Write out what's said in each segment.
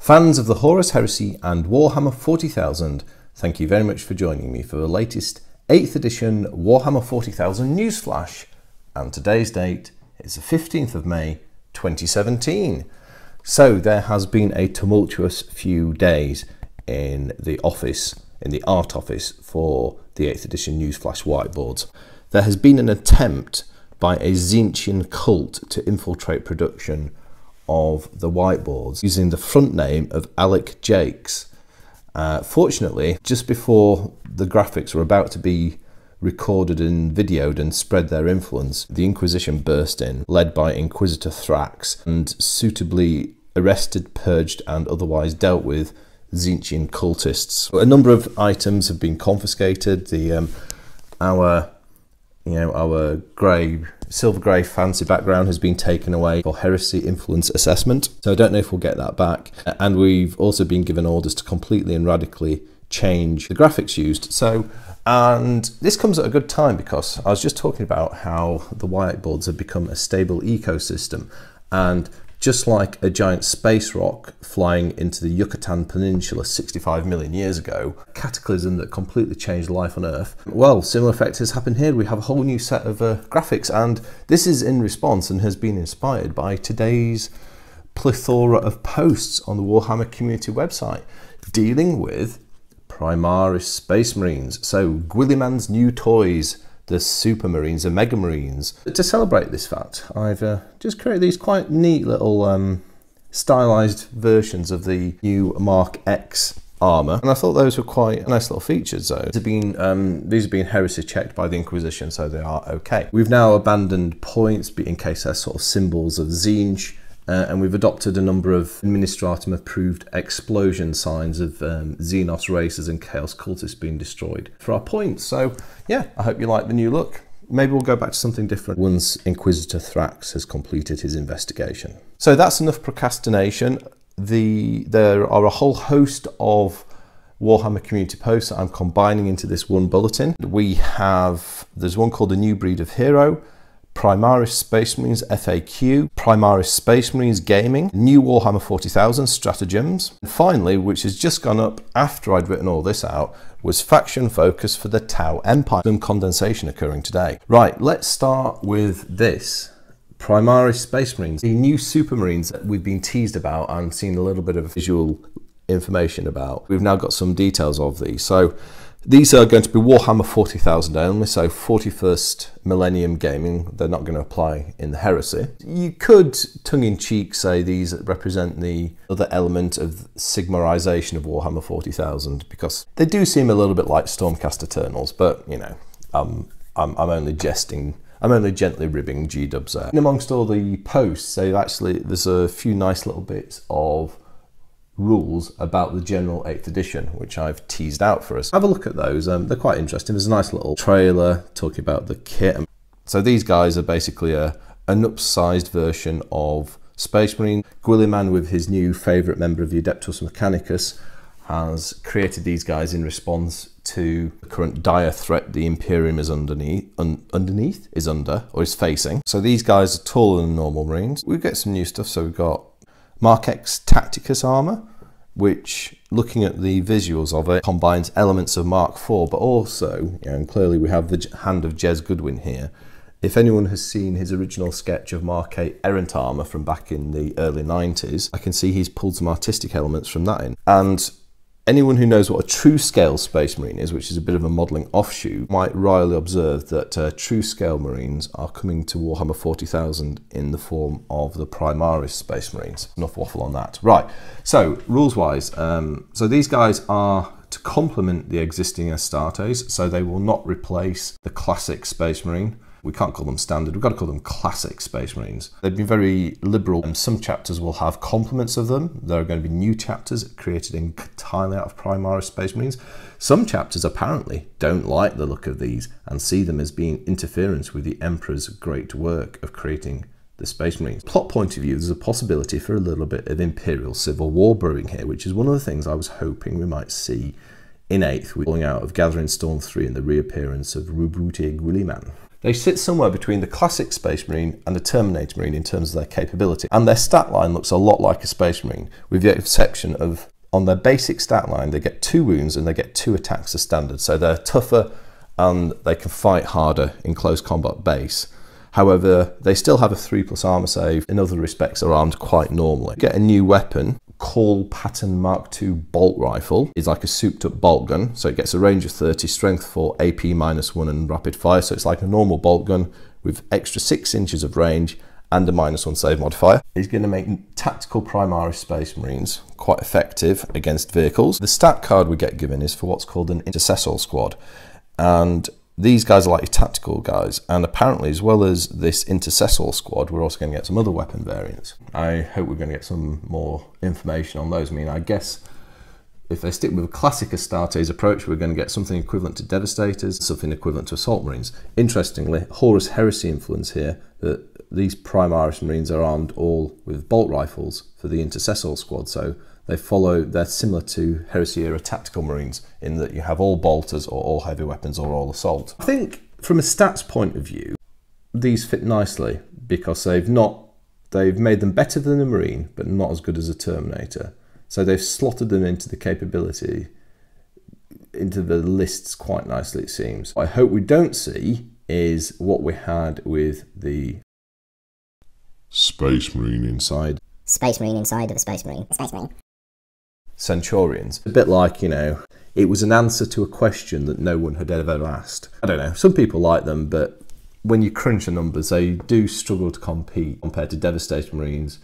Fans of the Horus Heresy and Warhammer 40,000, thank you very much for joining me for the latest 8th edition Warhammer 40,000 Newsflash. And today's date is the 15th of May 2017. So there has been a tumultuous few days in the office, in the art office for the 8th edition Newsflash whiteboards. There has been an attempt by a Tzeentchian cult to infiltrate production of the whiteboards using the front name of Alec Jakes. Fortunately, just before the graphics were about to be recorded and videoed and spread their influence, the Inquisition burst in, led by Inquisitor Thrax, and suitably arrested, purged and otherwise dealt with Tzeentchian cultists. A number of items have been confiscated. Our silver grey fancy background has been taken away for heresy influence assessment, so I don't know if we'll get that back. And we've also been given orders to completely and radically change the graphics used. And this comes at a good time because I was just talking about how the whiteboards have become a stable ecosystem, and just like a giant space rock flying into the Yucatan Peninsula 65 million years ago, a cataclysm that completely changed life on Earth, well, similar effect has happened here. We have a whole new set of graphics, and this is in response and has been inspired by today's plethora of posts on the Warhammer Community website dealing with Primaris Space Marines. So Guilliman's new toys, the Super Marines and Mega Marines. To celebrate this fact, I've just created these quite neat little stylized versions of the new Mark X armor, and I thought those were quite nice little features. Though these have been heresy checked by the Inquisition, so they are okay. We've now abandoned points in case they're sort of symbols of Tzeentch. And we've adopted a number of Administratum approved explosion signs of Xenos racers and Chaos cultists being destroyed for our points. So yeah, I hope you like the new look. Maybe we'll go back to something different once Inquisitor Thrax has completed his investigation. So that's enough procrastination. There are a whole host of Warhammer Community posts that I'm combining into this one bulletin. There's one called The New Breed of Hero, Primaris Space Marines FAQ, Primaris Space Marines Gaming, New Warhammer 40,000 Stratagems, and finally, which has just gone up after I'd written all this out, was Faction Focus for the Tau Empire. Some condensation occurring today. Right, let's start with this. Primaris Space Marines, the new Super Marines that we've been teased about and seen a little bit of visual information about. We've now got some details of these. So these are going to be Warhammer 40,000 only, so 41st Millennium gaming. They're not going to apply in the Heresy. You could, tongue-in-cheek, say these represent the other element of Sigmarization of Warhammer 40,000, because they do seem a little bit like Stormcast Eternals, but, you know, I'm only jesting. I'm only gently ribbing G-dubs there. And amongst all the posts, there's a few nice little bits of rules about the general 8th edition, which I've teased out for us. Have a look at those. They're quite interesting. There's a nice little trailer talking about the kit. So these guys are basically an upsized version of Space Marine. Guilliman, with his new favourite member of the Adeptus Mechanicus, has created these guys in response to the current dire threat the Imperium is is facing. So these guys are taller than normal Marines. We get some new stuff. So we've got Mark X Tacticus armor, which, looking at the visuals of it, combines elements of Mark IV, but also, and clearly we have the hand of Jes Goodwin here. If anyone has seen his original sketch of Mark VIII Errant Armour from back in the early 90s, I can see he's pulled some artistic elements from that in. And anyone who knows what a true scale Space Marine is, which is a bit of a modelling offshoot, might wryly observe that true scale Marines are coming to Warhammer 40,000 in the form of the Primaris Space Marines. Enough waffle on that. Right, so rules wise, so these guys are to complement the existing Astartes, so they will not replace the classic Space Marine. We can't call them standard, we've got to call them classic Space Marines. They've been very liberal, and some chapters will have complements of them. There are going to be new chapters created entirely out of Primaris Space Marines. Some chapters apparently don't like the look of these and see them as being interference with the Emperor's great work of creating the Space Marines. Plot point of view, there's a possibility for a little bit of Imperial Civil War brewing here, which is one of the things I was hoping we might see in 8th, with pulling out of Gathering Storm 3 and the reappearance of Rubrute Guilliman. They sit somewhere between the classic Space Marine and the Terminator Marine in terms of their capability, and their stat line looks a lot like a Space Marine, with the exception of on their basic stat line they get 2 wounds and they get 2 attacks as standard, so they're tougher and they can fight harder in close combat base. However, they still have a 3+ armor save. In other respects, are armed quite normally. Get a new weapon called Patton Mark II bolt rifle. It's like a souped up bolt gun, so it gets a range of 30, strength 4, AP -1 and rapid fire, so it's like a normal bolt gun with extra 6 inches of range and a -1 save modifier. It's going to make tactical Primaris Space Marines quite effective against vehicles. The stat card we get given is for what's called an intercessor squad, and these guys are like your tactical guys, and apparently as well as this intercessor squad, we're also going to get some other weapon variants. I hope we're going to get some more information on those. I mean, I guess if they stick with a classic Astartes approach, we're going to get something equivalent to Devastators, something equivalent to Assault Marines. Interestingly, Horus Heresy influence here, that these Primaris Marines are armed all with bolt rifles for the intercessor squad, so they're similar to Heresy era tactical Marines in that you have all bolters or all heavy weapons or all assault. I think from a stats point of view, these fit nicely because they've made them better than a Marine, but not as good as a Terminator. So they've slotted them into the capability, into the lists quite nicely, it seems. What I hope we don't see is what we had with the Space Marine inside. Space Marine inside of a Space Marine. Space Marine. Centurions. A bit like, you know, it was an answer to a question that no one had ever asked. I don't know, some people like them, but when you crunch the numbers, they do struggle to compete compared to Devastator Marines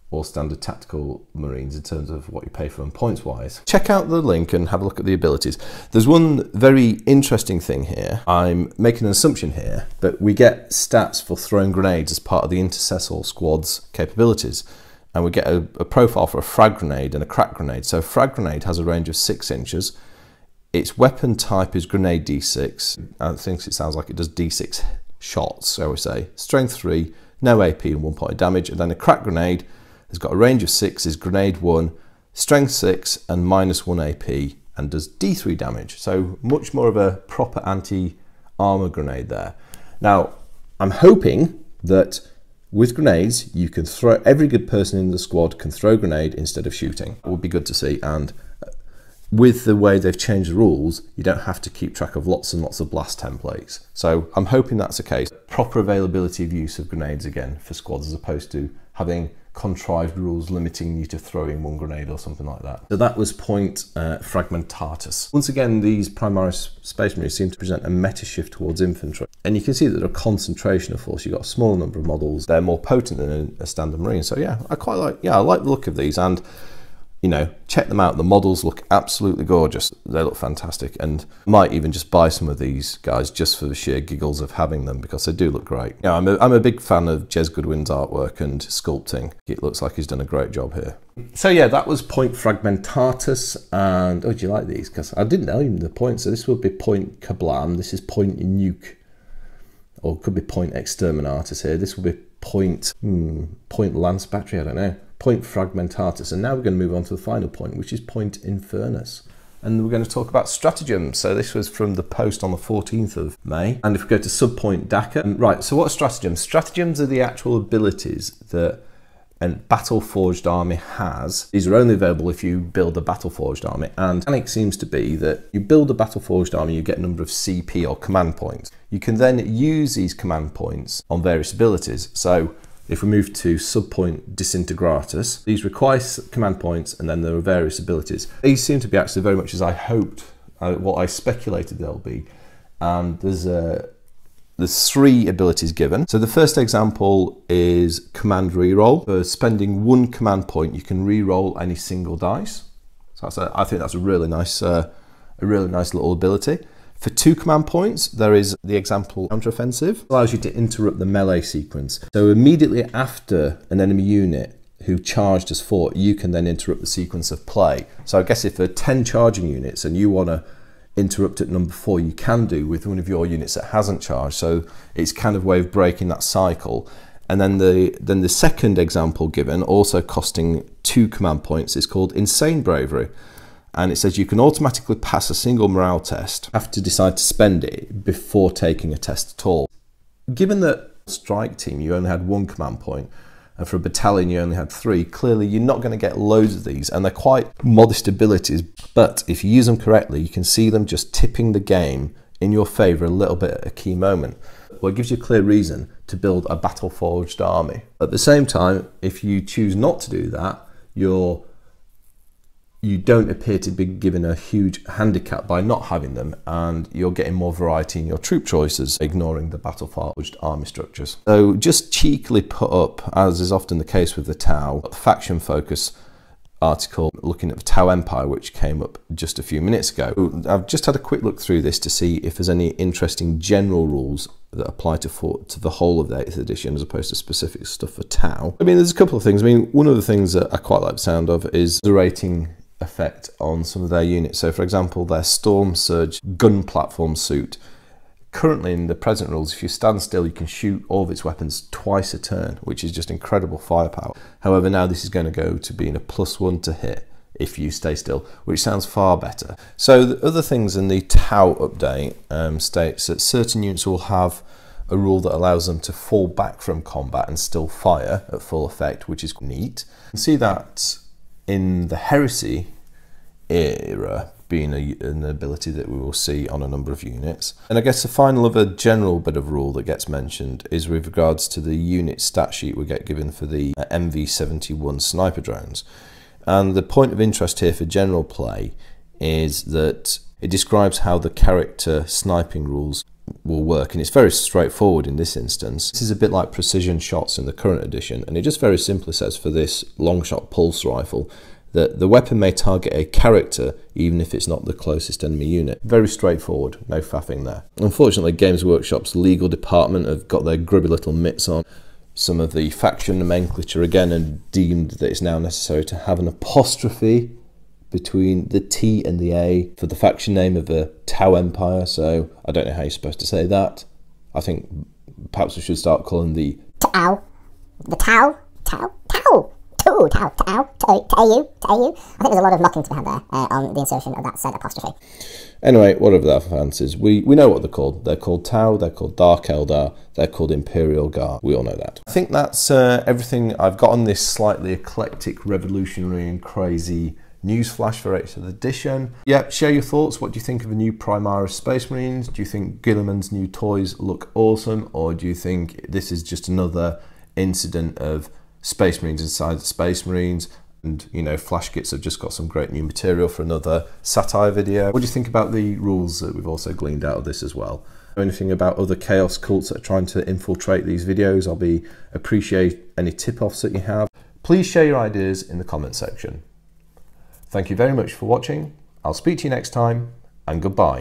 or standard tactical Marines in terms of what you pay for them points wise. Check out the link and have a look at the abilities. There's one very interesting thing here. I'm making an assumption here, but we get stats for throwing grenades as part of the intercessor squad's capabilities. And we get a profile for a frag grenade and a crack grenade. So a frag grenade has a range of 6 inches. Its weapon type is grenade D6. I think it sounds like it does D6 shots, so we say. Strength 3, no AP and 1 point of damage. And then a crack grenade has got a range of 6, is grenade 1, strength 6 and -1 AP and does D3 damage. So much more of a proper anti-armor grenade there. Now, I'm hoping that with grenades, you can throw, every good person in the squad can throw a grenade instead of shooting. It would be good to see, and with the way they've changed the rules, you don't have to keep track of lots and lots of blast templates. So I'm hoping that's the case. Proper availability of use of grenades again for squads, as opposed to having contrived rules limiting you to throwing 1 grenade or something like that. So that was Point Fragmentatus. Once again, these Primaris Space Marines seem to present a meta shift towards infantry. And you can see that they're a concentration of force. You've got a smaller number of models. They're more potent than a standard Marine. So yeah, I like the look of these, and you know, check them out. The models look absolutely gorgeous. They look fantastic, and might even just buy some of these guys just for the sheer giggles of having them, because they do look great. Yeah, I'm a big fan of Jes Goodwin's artwork and sculpting. It looks like he's done a great job here. So yeah, that was Point Fragmentatus, and oh, do you like these? Because I didn't know even the point. So this would be Point Kablam. This is Point Nuke, or it could be Point Exterminatus here. This will be Point Lance Battery. I don't know. Point Fragmentatus, and now we're going to move on to the final point, which is Point Infernus, and we're going to talk about stratagems. So this was from the post on the 14th of May, and if we go to subpoint Dakar, right, so what are stratagems? Stratagems are the actual abilities that a battle forged army has. These are only available if you build a battle forged army, and the mechanic seems to be that you build a battle forged army, you get a number of CP or command points. You can then use these command points on various abilities. So if we move to Point Disintegrators, these require command points, and then there are various abilities. These seem to be actually very much as I hoped, what I speculated they'll be. And there's 3 abilities given. So the first example is command reroll. For spending 1 command point, you can reroll any single dice. So I think that's a really nice little ability. For 2 command points, there is the example counteroffensive. It allows you to interrupt the melee sequence. So immediately after an enemy unit who charged has fought, you can then interrupt the sequence of play. So I guess if there are 10 charging units and you want to interrupt at number 4, you can do with one of your units that hasn't charged. So it's kind of a way of breaking that cycle. And then the second example given, also costing 2 command points, is called Insane Bravery. And it says you can automatically pass a single morale test. You have to decide to spend it before taking a test at all. given that strike team you only had 1 command point, and for a battalion you only had 3, clearly you're not going to get loads of these, and they're quite modest abilities, but if you use them correctly, you can see them just tipping the game in your favour a little bit at a key moment. Well, it gives you a clear reason to build a battle-forged army. At the same time, if you choose not to do that, you don't appear to be given a huge handicap by not having them, and you're getting more variety in your troop choices, ignoring the battle-forged army structures. So just cheekily put up, as is often the case with the Tau, the faction focus article looking at the Tau Empire, which came up just a few minutes ago. I've just had a quick look through this to see if there's any interesting general rules that apply to the whole of the 8th edition as opposed to specific stuff for Tau. I mean, there's a couple of things. I mean, one of the things that I quite like the sound of is the rating effect on some of their units. So for example, their Storm Surge gun platform suit. Currently in the present rules, if you stand still, you can shoot all of its weapons twice a turn, which is just incredible firepower. However, now this is going to go to being a +1 to hit if you stay still, which sounds far better. So the other things in the Tau update states that certain units will have a rule that allows them to fall back from combat and still fire at full effect, which is neat. You can see that in the Heresy era being an ability that we will see on a number of units. And I guess the final other general bit of rule that gets mentioned is with regards to the unit stat sheet we get given for the MV71 sniper drones. And the point of interest here for general play is that it describes how the character sniping rules will work, and it's very straightforward in this instance. This is a bit like precision shots in the current edition, and it just very simply says for this long shot pulse rifle that the weapon may target a character even if it's not the closest enemy unit. Very straightforward, no faffing there. Unfortunately, Games Workshop's legal department have got their grubby little mitts on some of the faction nomenclature again and deemed that it's now necessary to have an apostrophe between the T and the A for the faction name of the Tau Empire, so I don't know how you're supposed to say that. I think perhaps we should start calling the Tau. The Tau. Tau. Tau. Tau. Tau. Tau. Tau. I think there's a lot of mocking to be had there on the insertion of that said apostrophe. Anyway, whatever that fancies, we know what they're called. They're called Tau, they're called Dark Eldar, they're called Imperial Guard. We all know that. I think that's everything I've got on this slightly eclectic, revolutionary and crazy Newsflash for 8th edition. Yeah, share your thoughts. What do you think of the new Primaris Space Marines? Do you think Guilliman's new toys look awesome, or do you think this is just another incident of Space Marines inside the Space Marines? And, you know, Flash Kits have just got some great new material for another satire video. What do you think about the rules that we've also gleaned out of this as well? Anything about other chaos cults that are trying to infiltrate these videos? I'll appreciate any tip-offs that you have. Please share your ideas in the comment section. Thank you very much for watching. I'll speak to you next time, and goodbye.